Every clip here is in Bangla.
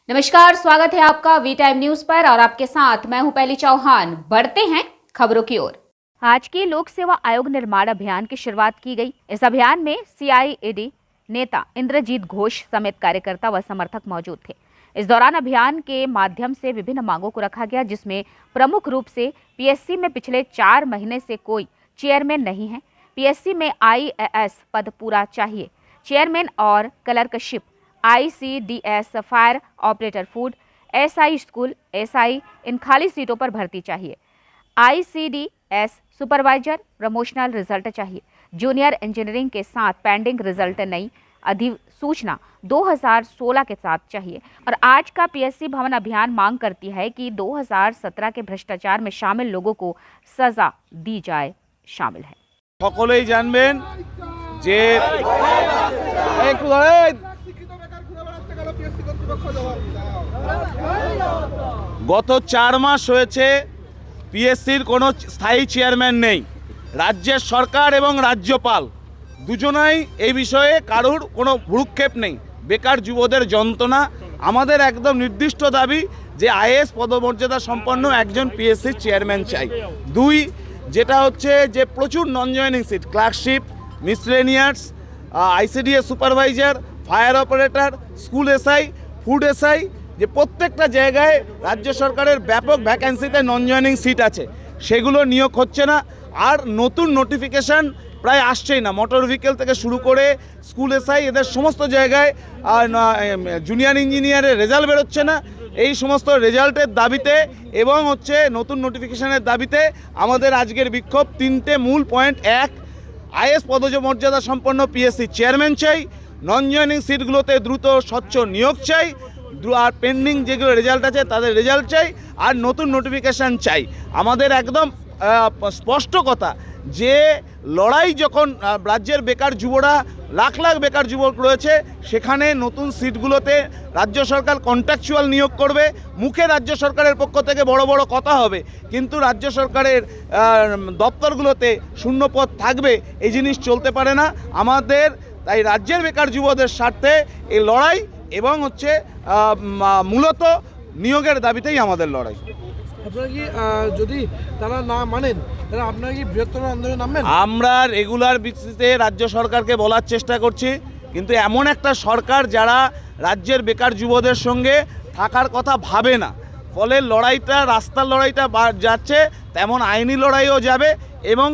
नमस्कार, स्वागत है आपका वी टाइम न्यूज पर और आपके साथ मैं हूं पहली चौहान। बढ़ते हैं खबरों की ओर। आज के लोक सेवा आयोग निर्माण अभियान की शुरुआत की गई। इस अभियान में CIED नेता इंद्रजीत घोष समेत कार्यकर्ता व समर्थक मौजूद थे। इस दौरान अभियान के माध्यम से विभिन्न मांगों को रखा गया, जिसमें प्रमुख रूप से PSC में पिछले 4 महीने से कोई चेयरमैन नहीं है। PSC में IAS पद पूरा चाहिए। चेयरमैन और clerkship ICDS fire operator food SI school SI इन खाली सीटों पर भर्ती चाहिए। ICDS सुपरवाइजर प्रमोशनल रिजल्ट चाहिए। जूनियर इंजीनियरिंग के साथ पेंडिंग रिजल्ट नई अधिसूचना 2016 के साथ चाहिए। और आज का PSC भवन अभियान मांग करती है कि 2017 के भ्रष्टाचार में शामिल लोगों को सजा दी जाए। शामिल है সকলেই জানবেন যে গত 4 মাস হয়েছে পিএসসির কোনো স্থায়ী চেয়ারম্যান নেই। রাজ্যের সরকার এবং রাজ্যপাল দুজনেই এই বিষয়ে কারোর কোনো ভ্রুক্ষেপ নেই। বেকার যুবদের যন্ত্রণা। আমাদের একদম নির্দিষ্ট দাবি যে IAS পদমর্যাদা সম্পন্ন একজন পিএসসির চেয়ারম্যান চাই। 2 যেটা হচ্ছে যে প্রচুর non joining seat, clerkship, miscellaneous, ICDS supervisor, fire operator, school SI, food SI, যে প্রত্যেকটা জায়গায় রাজ্য সরকারের ব্যাপক ভ্যাকেন্সিতে নন জয়েনিং সিট আছে, সেগুলো নিয়োগ হচ্ছে না। আর নতুন নোটিফিকেশান প্রায় আসছেই না। মোটর ভেহিকেল থেকে শুরু করে স্কুল SI এদের সমস্ত জায়গায় জুনিয়র ইঞ্জিনিয়ারের রেজাল্ট বেরোচ্ছে না। এই সমস্ত রেজাল্টের দাবিতে এবং হচ্ছে নতুন নোটিফিকেশানের দাবিতে আমাদের আজকের বিক্ষোভ। 3টে মূল পয়েন্ট। 1, IAS পদমর্যাদা সম্পন্ন PSC চেয়ারম্যান চাই। নন জয়েনিং সিটগুলোতে দ্রুত স্বচ্ছ নিয়োগ চাই। আর পেন্ডিং যেগুলো রেজাল্ট আছে তাদের রেজাল্ট চাই। আর নতুন নোটিফিকেশান চাই। আমাদের একদম স্পষ্ট কথা যে লড়াই যখন রাজ্যের বেকার যুবরা লাখ লাখ বেকার যুবক রয়েছে, সেখানে নতুন সিটগুলোতে রাজ্য সরকার কন্ট্রাকচুয়াল নিয়োগ করবে। মুখে রাজ্য সরকারের পক্ষ থেকে বড় বড় কথা হবে, কিন্তু রাজ্য সরকারের দপ্তরগুলোতে শূন্যপদ থাকবে। এই জিনিস চলতে পারে না। আমাদের তাই রাজ্যের বেকার যুবদের স্বার্থে এই লড়াই এবং হচ্ছে মূলত নিয়োগের দাবিতেই আমাদের লড়াই। আপনারা কি যদি তারা না মানেন তাহলে আপনারা কি বৃহত্তর আন্দোলনে নামবেন? আমরা রেগুলার ভিত্তিতে রাজ্য সরকারকে বলার চেষ্টা করছি, কিন্তু এমন একটা সরকার যারা রাজ্যের বেকার যুবদের সঙ্গে থাকার কথা ভাবে না, ফলে লড়াইটা রাস্তার লড়াইটা যাচ্ছে, তেমন আইনি লড়াইও যাবে এবং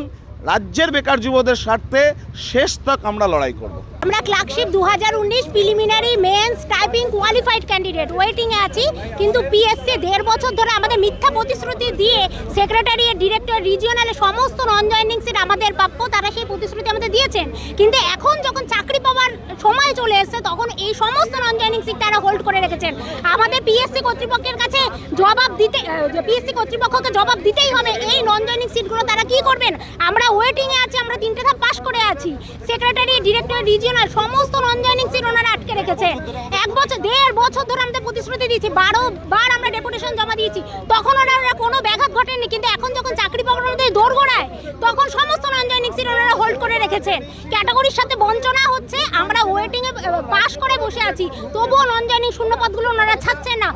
রাজ্যের বেকার যুবদের স্বার্থে শেষ তক আমরা লড়াই করব। আমরা clerkship 2019 preliminary mains typing qualified candidate waiting এ আছি, কিন্তু পিএসসি 1.5 বছর ধরে আমাদের মিথ্যা প্রতিশ্রুতি দিয়ে সেক্রেটারিয়েট, ডিরেক্টর, রিজিওনালে সমস্ত নন জয়েনিং সিট আমাদের প্রাপ্য, তারা সেই প্রতিশ্রুতি আমাদের দিয়েছেন। কিন্তু এখন যখন চাকরি পাওয়ার সময় চলে এসেছে, তখন এই সমস্ত নন জয়েনিং সিট তারা হোল্ড করে রেখেছেন। আমাদের পিএসসি কর্তৃপক্ষের কাছে জবাব দিতে, পিএসসি কর্তৃপক্ষকে জবাব দিতেই হবে এই নন জয়েনিং সিটগুলো তারা কি করবেন। আমরা ওয়েটিং এ আছি, আমরা 3টে ধাপ পাস করে আছি। সেক্রেটারিয়েট, ডিরেক্টর, রিজিওনাল সমস্ত নন জয়েনিং সিট ওনারা আটকে রেখেছেন। 1.5 বছর ধরে আমাদের প্রতিশ্রুতি দিয়েছি, 12 বার আমরা ডেপুটেশন জমা দিয়েছি, তখন ওনারা কোনো ব্যাঘাত ঘটেনি। কিন্তু এখন যখন চাকরি পাওয়ার মধ্যে দোরগোড়ায়, তখন সমস্ত নন জয়েনিং সিট ওনারা হোল্ড করে রেখেছেন। ক্যাটাগরির সাথে বঞ্চনা হচ্ছে। আমরা ওয়েটিং এ পাস করে বসে আছি, তবুও নন জয়েনিং শূন্যপদগুলো ওনারা ছাড়ছেন না।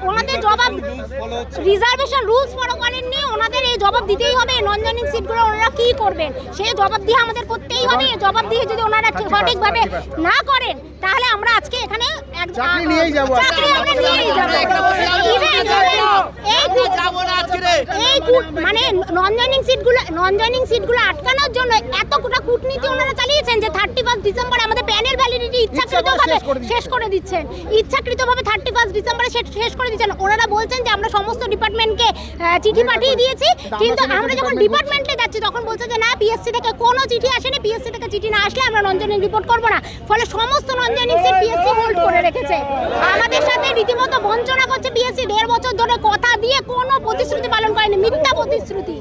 ওনাদের জবাব, রিজার্ভেশন রুলস ফলো করেননি, ওনাদের এই জবাব দিতেই হবে। নন জয়েনিং সিটগুলো ওনারা কি করবেন সেই জবাব দিয়ে আমাদের করতেই হবে। জবাব দিয়ে যদি ওনারা সঠিকভাবে না করেন, তাহলে আমরা আজকে এখানে চাকরি নিয়েই যাব। মানে নন জয়েনিং সিটগুলো আটকানোর জন্য এতটা কূটনীতি ওনারা চালিয়েছেন যে 31 ডিসেম্বর আমাদের প্যানেল ভ্যালিডিটি ইচ্ছাকৃতভাবে শেষ করে দিচ্ছেন। ইচ্ছাকৃতভাবে 31 ডিসেম্বরে শেষ করে দিচ্ছেন। ওনারা বলছেন যে আমরা সমস্ত ডিপার্টমেন্টকে চিঠি পাঠিয়ে দিয়েছি, কিন্তু আমরা যখন ডিপার্টমেন্টে যাচ্ছি তখন বলছে যে না, পিএসসি থেকে কোনো চিঠি আসেনি, পিএসসি থেকে চিঠি না আসলে আমরা নন জয়েনিং রিপোর্ট করবো না। ফলে সমস্ত নন জয়েনিং সিট পিএসসি হোল্ড করে রেখেছে। আমাদের সাথে রীতিমতো বঞ্চনা করছে পিএসসি। 1.5 বছর ধরে কথা দিয়ে কোনো প্রতিশ্রুতি পালন করেনি, মিথ্যা প্রতিশ্রুতি।